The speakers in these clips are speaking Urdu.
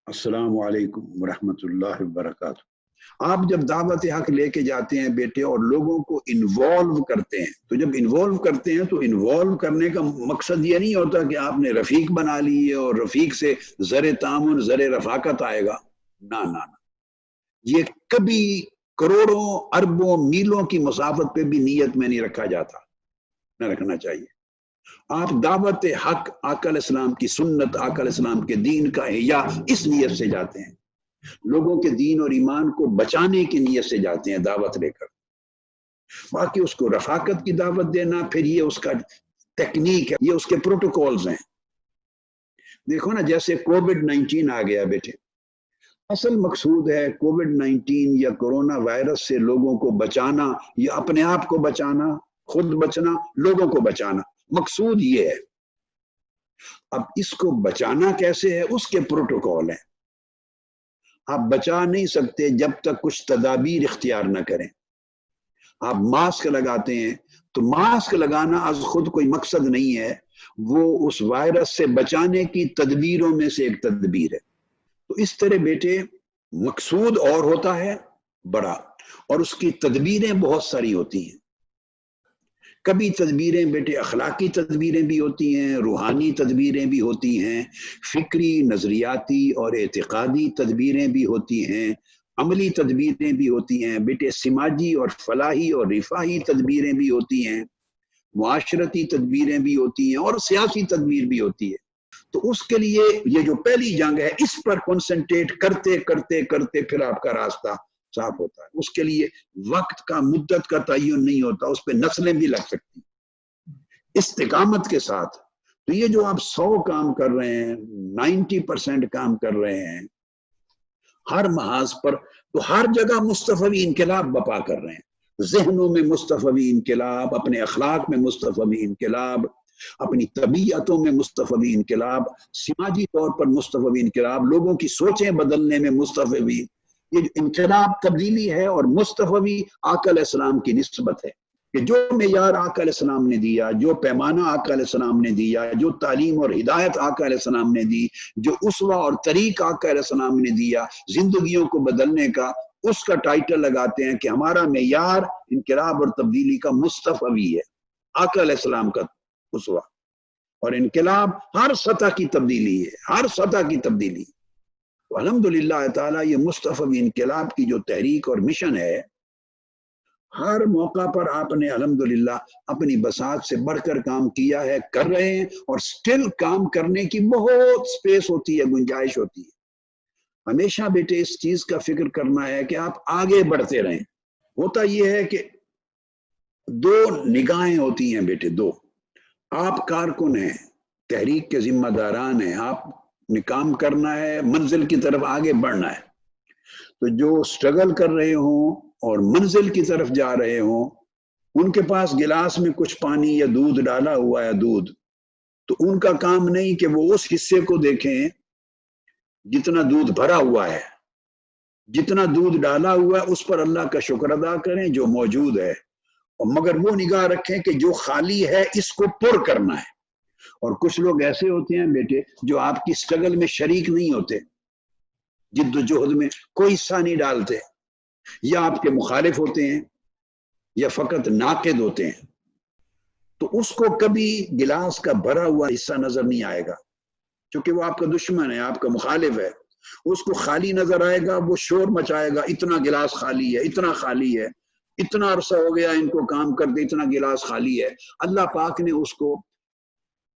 السلام علیکم ورحمۃ اللہ وبرکاتہ۔ آپ جب دعوت حق لے کے جاتے ہیں بیٹے اور لوگوں کو انوالو کرتے ہیں، تو جب انوالو کرتے ہیں تو انوالو کرنے کا مقصد یہ نہیں ہوتا کہ آپ نے رفیق بنا لی ہے اور رفیق سے زر تعاون زر رفاقت آئے گا۔ نہ نہ نہ، یہ کبھی کروڑوں اربوں میلوں کی مسافت پہ بھی نیت میں نہیں رکھا جاتا، نہ رکھنا چاہیے۔ آپ دعوت حق آقا علیہ السلام کی سنت، آقا علیہ السلام کے دین کا احیاء اس نیت سے جاتے ہیں، لوگوں کے دین اور ایمان کو بچانے کی نیت سے جاتے ہیں دعوت لے کر۔ باقی اس کو رفاقت کی دعوت دینا، پھر یہ اس کا ٹیکنیک ہے، یہ اس کے پروٹوکولز ہیں۔ دیکھو نا، جیسے کووڈ-19 آ گیا بیٹے، اصل مقصود ہے کووڈ-19 یا کورونا وائرس سے لوگوں کو بچانا، یا اپنے آپ کو بچانا، خود بچنا، لوگوں کو بچانا، مقصود یہ ہے۔ اب اس کو بچانا کیسے ہے، اس کے پروٹوکول ہیں۔ آپ بچا نہیں سکتے جب تک کچھ تدابیر اختیار نہ کریں۔ آپ ماسک لگاتے ہیں تو ماسک لگانا از خود کوئی مقصد نہیں ہے، وہ اس وائرس سے بچانے کی تدبیروں میں سے ایک تدبیر ہے۔ تو اس طرح بیٹے مقصود اور ہوتا ہے بڑا، اور اس کی تدبیریں بہت ساری ہوتی ہیں۔ کبھی تدبیریں بیٹے اخلاقی تدبیریں بھی ہوتی ہیں، روحانی تدبیریں بھی ہوتی ہیں، فکری، نظریاتی اور اعتقادی تدبیریں بھی ہوتی ہیں، عملی تدبیریں بھی ہوتی ہیں بیٹے، سماجی اور فلاحی اور رفاہی تدبیریں بھی ہوتی ہیں، معاشرتی تدبیریں بھی ہوتی ہیں، اور سیاسی تدبیر بھی ہوتی ہے۔ تو اس کے لیے یہ جو پہلی جنگ ہے، اس پر کنسنٹریٹ کرتے کرتے کرتے پھر آپ کا راستہ صاف ہوتا ہے۔ اس کے لیے وقت کا، مدت کا تعین نہیں ہوتا، اس پہ نسلیں بھی لگ سکتی استقامت کے ساتھ۔ تو یہ جو آپ 100 کام کر رہے ہیں، 90% کام کر رہے ہیں ہر محاذ پر، تو ہر جگہ مصطفی انقلاب بپا کر رہے ہیں۔ ذہنوں میں مصطفی انقلاب، اپنے اخلاق میں مصطفی انقلاب، اپنی طبیعتوں میں مصطفی انقلاب، سماجی طور پر مصطفی انقلاب، لوگوں کی سوچیں بدلنے میں مصطفی، یہ جو انقلاب تبدیلی ہے، اور مصطفی آقا علیہ السلام کی نسبت ہے کہ جو معیار آقا علیہ السلام نے دیا، جو پیمانہ آقا علیہ السلام نے دیا، جو تعلیم اور ہدایت آقا علیہ السلام نے دی، جو اسوہ اور طریق آقا علیہ السلام نے دیا زندگیوں کو بدلنے کا، اس کا ٹائٹل لگاتے ہیں کہ ہمارا معیار انقلاب اور تبدیلی کا مصطفی ہے، آقا علیہ السلام کا اسوہ۔ اور انقلاب ہر سطح کی تبدیلی ہے، ہر سطح کی تبدیلی۔ تو الحمدللہ تعالیٰ یہ مصطفی انقلاب کی جو تحریک اور مشن ہے، ہر موقع پر آپ نے الحمدللہ اپنی بساط سے بڑھ کر کام کیا ہے، کر رہے ہیں، اور سٹل کام کرنے کی بہت سپیس ہوتی ہے، گنجائش ہوتی ہے۔ ہمیشہ بیٹے اس چیز کا فکر کرنا ہے کہ آپ آگے بڑھتے رہیں۔ ہوتا یہ ہے کہ دو نگاہیں ہوتی ہیں بیٹے، دو۔ آپ کارکن ہیں، تحریک کے ذمہ داران ہیں، آپ نے کام کرنا ہے، منزل کی طرف آگے بڑھنا ہے۔ تو جو سٹرگل کر رہے ہوں اور منزل کی طرف جا رہے ہوں، ان کے پاس گلاس میں کچھ پانی یا دودھ ڈالا ہوا ہے، دودھ، تو ان کا کام نہیں کہ وہ اس حصے کو دیکھیں جتنا دودھ بھرا ہوا ہے، جتنا دودھ ڈالا ہوا ہے اس پر اللہ کا شکر ادا کریں جو موجود ہے، اور مگر وہ نگاہ رکھیں کہ جو خالی ہے اس کو پر کرنا ہے۔ اور کچھ لوگ ایسے ہوتے ہیں بیٹے جو آپ کی سٹرگل میں شریک نہیں ہوتے، جد و جہد میں کوئی حصہ نہیں ڈالتے، یا آپ کے مخالف ہوتے ہیں، یا فقط ناقد ہوتے ہیں، تو اس کو کبھی گلاس کا بھرا ہوا حصہ نظر نہیں آئے گا، کیونکہ وہ آپ کا دشمن ہے، آپ کا مخالف ہے۔ اس کو خالی نظر آئے گا، وہ شور مچائے گا، اتنا گلاس خالی ہے، اتنا خالی ہے، اتنا عرصہ ہو گیا ان کو کام کرتے، اتنا گلاس خالی ہے۔ اللہ پاک نے اس کو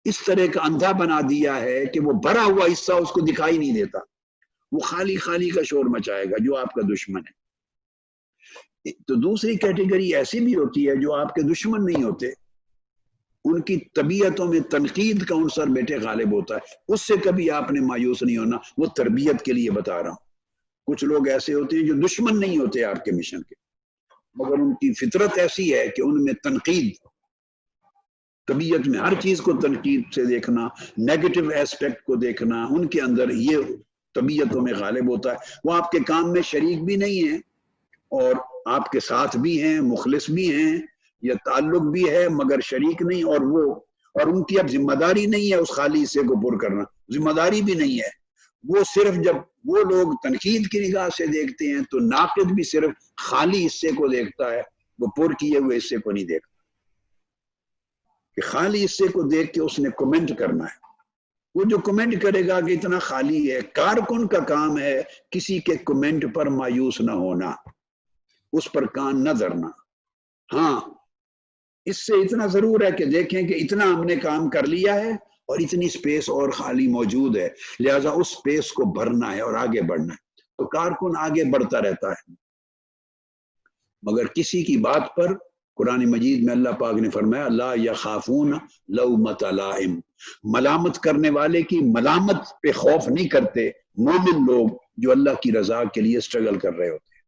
اس طرح کا اندھا بنا دیا ہے کہ وہ بھرا ہوا حصہ اس کو دکھائی نہیں دیتا، وہ خالی خالی کا شور مچائے گا، جو آپ کا دشمن ہے۔ تو دوسری کیٹیگری ایسی بھی ہوتی ہے جو آپ کے دشمن نہیں ہوتے، ان کی طبیعتوں میں تنقید کا عنصر بیٹے غالب ہوتا ہے، اس سے کبھی آپ نے مایوس نہیں ہونا، وہ تربیت کے لیے بتا رہا ہوں۔ کچھ لوگ ایسے ہوتے ہیں جو دشمن نہیں ہوتے آپ کے مشن کے، مگر ان کی فطرت ایسی ہے کہ ان میں تنقید، طبیعت میں ہر چیز کو تنقید سے دیکھنا، نیگیٹو ایسپیکٹ کو دیکھنا، ان کے اندر یہ طبیعتوں میں غالب ہوتا ہے۔ وہ آپ کے کام میں شریک بھی نہیں ہیں، اور آپ کے ساتھ بھی ہیں، مخلص بھی ہیں، یا تعلق بھی ہے مگر شریک نہیں، اور ان کی اب ذمہ داری نہیں ہے اس خالی حصے کو پر کرنا، ذمہ داری بھی نہیں ہے، وہ صرف جب وہ لوگ تنقید کی نگاہ سے دیکھتے ہیں تو ناقد بھی صرف خالی حصے کو دیکھتا ہے، وہ پر کیے ہوئے حصے کو نہیں دیکھتا، کہ خالی حصے کو دیکھ کے اس نے کمنٹ کرنا ہے۔ وہ جو کمنٹ کرے گا کہ اتنا خالی ہے، کارکن کا کام ہے کسی کے کمنٹ پر مایوس نہ ہونا، اس پر کان نہ دھرنا۔ ہاں اس سے اتنا ضرور ہے کہ دیکھیں کہ اتنا ہم نے کام کر لیا ہے اور اتنی سپیس اور خالی موجود ہے، لہذا اس سپیس کو بھرنا ہے اور آگے بڑھنا ہے، تو کارکن آگے بڑھتا رہتا ہے۔ مگر کسی کی بات پر قرآن مجید میں اللہ پاک نے فرمایا لا یخافون لومۃ لائم، ملامت کرنے والے کی ملامت پہ خوف نہیں کرتے مومن لوگ جو اللہ کی رضا کے لیے سٹرگل کر رہے ہوتے ہیں۔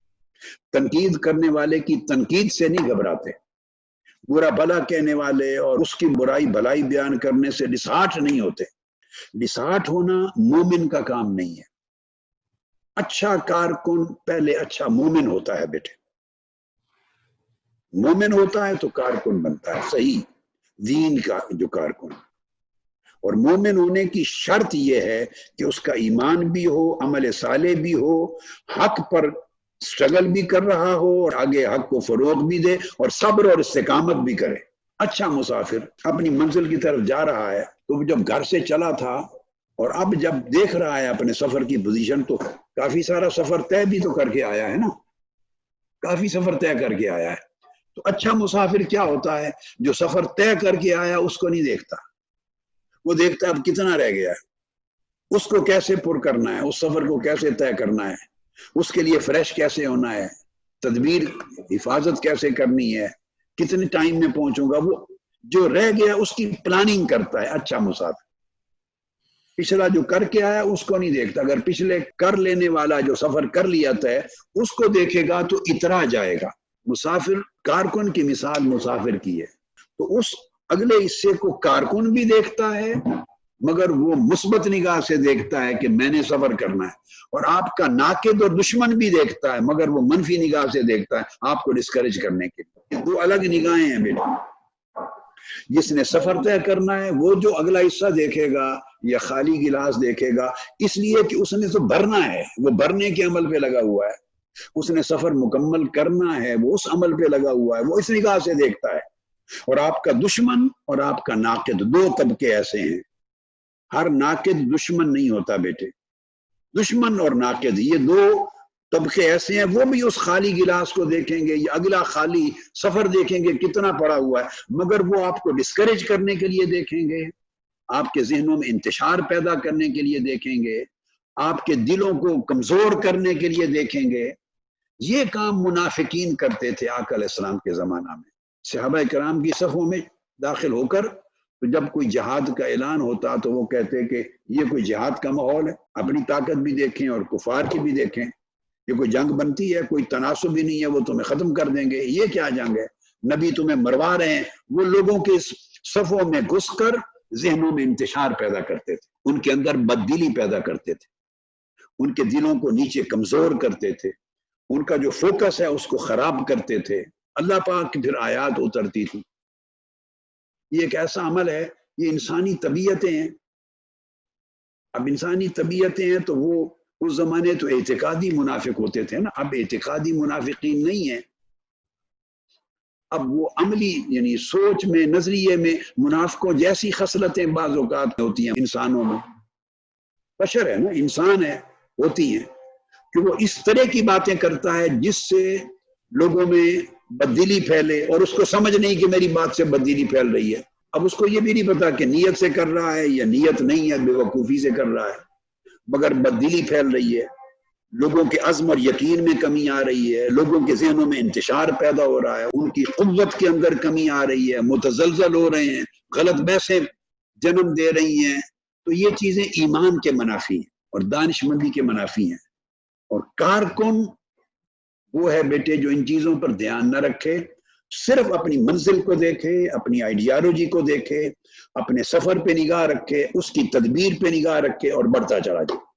تنقید کرنے والے کی تنقید سے نہیں گھبراتے، برا بھلا کہنے والے اور اس کی برائی بھلائی بیان کرنے سے ڈسہارٹ نہیں ہوتے۔ ڈسہارٹ ہونا مومن کا کام نہیں ہے۔ اچھا کارکن پہلے اچھا مومن ہوتا ہے بیٹے، مومن ہوتا ہے تو کارکن بنتا ہے صحیح دین کا جو کارکن، اور مومن ہونے کی شرط یہ ہے کہ اس کا ایمان بھی ہو، عمل صالح بھی ہو، حق پر سٹرگل بھی کر رہا ہو اور آگے حق کو فروغ بھی دے اور صبر اور استقامت بھی کرے۔ اچھا مسافر اپنی منزل کی طرف جا رہا ہے تو جب گھر سے چلا تھا اور اب جب دیکھ رہا ہے اپنے سفر کی پوزیشن تو کافی سارا سفر طے بھی تو کر کے آیا ہے نا، کافی سفر طے کر کے آیا ہے۔ تو اچھا مسافر کیا ہوتا ہے؟ جو سفر طے کر کے آیا اس کو نہیں دیکھتا، وہ دیکھتا اب کتنا رہ گیا ہے، اس کو کیسے پر کرنا ہے، اس سفر کو کیسے طے کرنا ہے، اس کے لیے فریش کیسے ہونا ہے، تدبیر حفاظت کیسے کرنی ہے، کتنے ٹائم میں پہنچوں گا، وہ جو رہ گیا اس کی پلاننگ کرتا ہے اچھا مسافر۔ پچھلا جو کر کے آیا اس کو نہیں دیکھتا، اگر پچھلے کر لینے والا جو سفر کر لیا ہے اس کو دیکھے گا تو اترا جائے گا۔ مسافر کارکن کی مثال مسافر کی ہے، تو اس اگلے حصے کو کارکن بھی دیکھتا ہے مگر وہ مثبت نگاہ سے دیکھتا ہے کہ میں نے سفر کرنا ہے، اور آپ کا ناقد اور دشمن بھی دیکھتا ہے مگر وہ منفی نگاہ سے دیکھتا ہے آپ کو ڈسکریج کرنے کے لیے۔ دو الگ نگاہیں ہیں بیٹا۔ جس نے سفر طے کرنا ہے وہ جو اگلا حصہ دیکھے گا یا خالی گلاس دیکھے گا، اس لیے کہ اس نے تو بھرنا ہے، وہ بھرنے کے عمل پہ لگا ہوا ہے، اس نے سفر مکمل کرنا ہے، وہ اس عمل پہ لگا ہوا ہے، وہ اس نگاہ سے دیکھتا ہے۔ اور آپ کا دشمن اور آپ کا ناقد دو طبقے ایسے ہیں، ہر ناقد دشمن نہیں ہوتا بیٹے، دشمن اور ناقد یہ دو طبقے ایسے ہیں، وہ بھی اس خالی گلاس کو دیکھیں گے یا اگلا خالی سفر دیکھیں گے کتنا پڑا ہوا ہے، مگر وہ آپ کو ڈسکریج کرنے کے لیے دیکھیں گے، آپ کے ذہنوں میں انتشار پیدا کرنے کے لیے دیکھیں گے، آپ کے دلوں کو کمزور کرنے کے لیے دیکھیں گے۔ یہ کام منافقین کرتے تھے آقا علیہ السلام کے زمانہ میں، صحابہ کرام کی صفوں میں داخل ہو کر تو جب کوئی جہاد کا اعلان ہوتا تو وہ کہتے کہ یہ کوئی جہاد کا ماحول ہے، اپنی طاقت بھی دیکھیں اور کفار کی بھی دیکھیں، یہ کوئی جنگ بنتی ہے، کوئی تناسب بھی نہیں ہے، وہ تمہیں ختم کر دیں گے، یہ کیا جنگ ہے، نبی تمہیں مروا رہے ہیں۔ وہ لوگوں کے صفوں میں گھس کر ذہنوں میں انتشار پیدا کرتے تھے، ان کے اندر بددلی پیدا کرتے تھے، ان کے دلوں کو نیچے کمزور کرتے تھے، ان کا جو فوکس ہے اس کو خراب کرتے تھے۔ اللہ پاک کی پھر آیات اترتی تھی۔ یہ ایک ایسا عمل ہے، یہ انسانی طبیعتیں ہیں۔ اب انسانی طبیعتیں ہیں تو وہ اس زمانے تو اعتقادی منافق ہوتے تھے نا، اب اعتقادی منافقین نہیں ہیں، اب وہ عملی یعنی سوچ میں نظریے میں منافقوں جیسی خصلتیں بعض اوقات ہوتی ہیں انسانوں میں، بشر ہے نا، انسان ہے، ہوتی ہیں کہ وہ اس طرح کی باتیں کرتا ہے جس سے لوگوں میں بددلی پھیلے، اور اس کو سمجھ نہیں کہ میری بات سے بددلی پھیل رہی ہے۔ اب اس کو یہ بھی نہیں پتا کہ نیت سے کر رہا ہے یا نیت نہیں ہے، بے وقوفی سے کر رہا ہے، مگر بددلی پھیل رہی ہے، لوگوں کے عزم اور یقین میں کمی آ رہی ہے، لوگوں کے ذہنوں میں انتشار پیدا ہو رہا ہے، ان کی قوت کے اندر کمی آ رہی ہے، متزلزل ہو رہے ہیں، غلط بحثیں جنم دے رہی ہیں۔ تو یہ چیزیں ایمان کے منافی ہیں اور دانش مندی کے منافی ہیں۔ اور کارکن وہ ہے بیٹے جو ان چیزوں پر دھیان نہ رکھے، صرف اپنی منزل کو دیکھے، اپنی آئیڈیالوجی کو دیکھے، اپنے سفر پہ نگاہ رکھے، اس کی تدبیر پہ نگاہ رکھے اور بڑھتا چلا جائے۔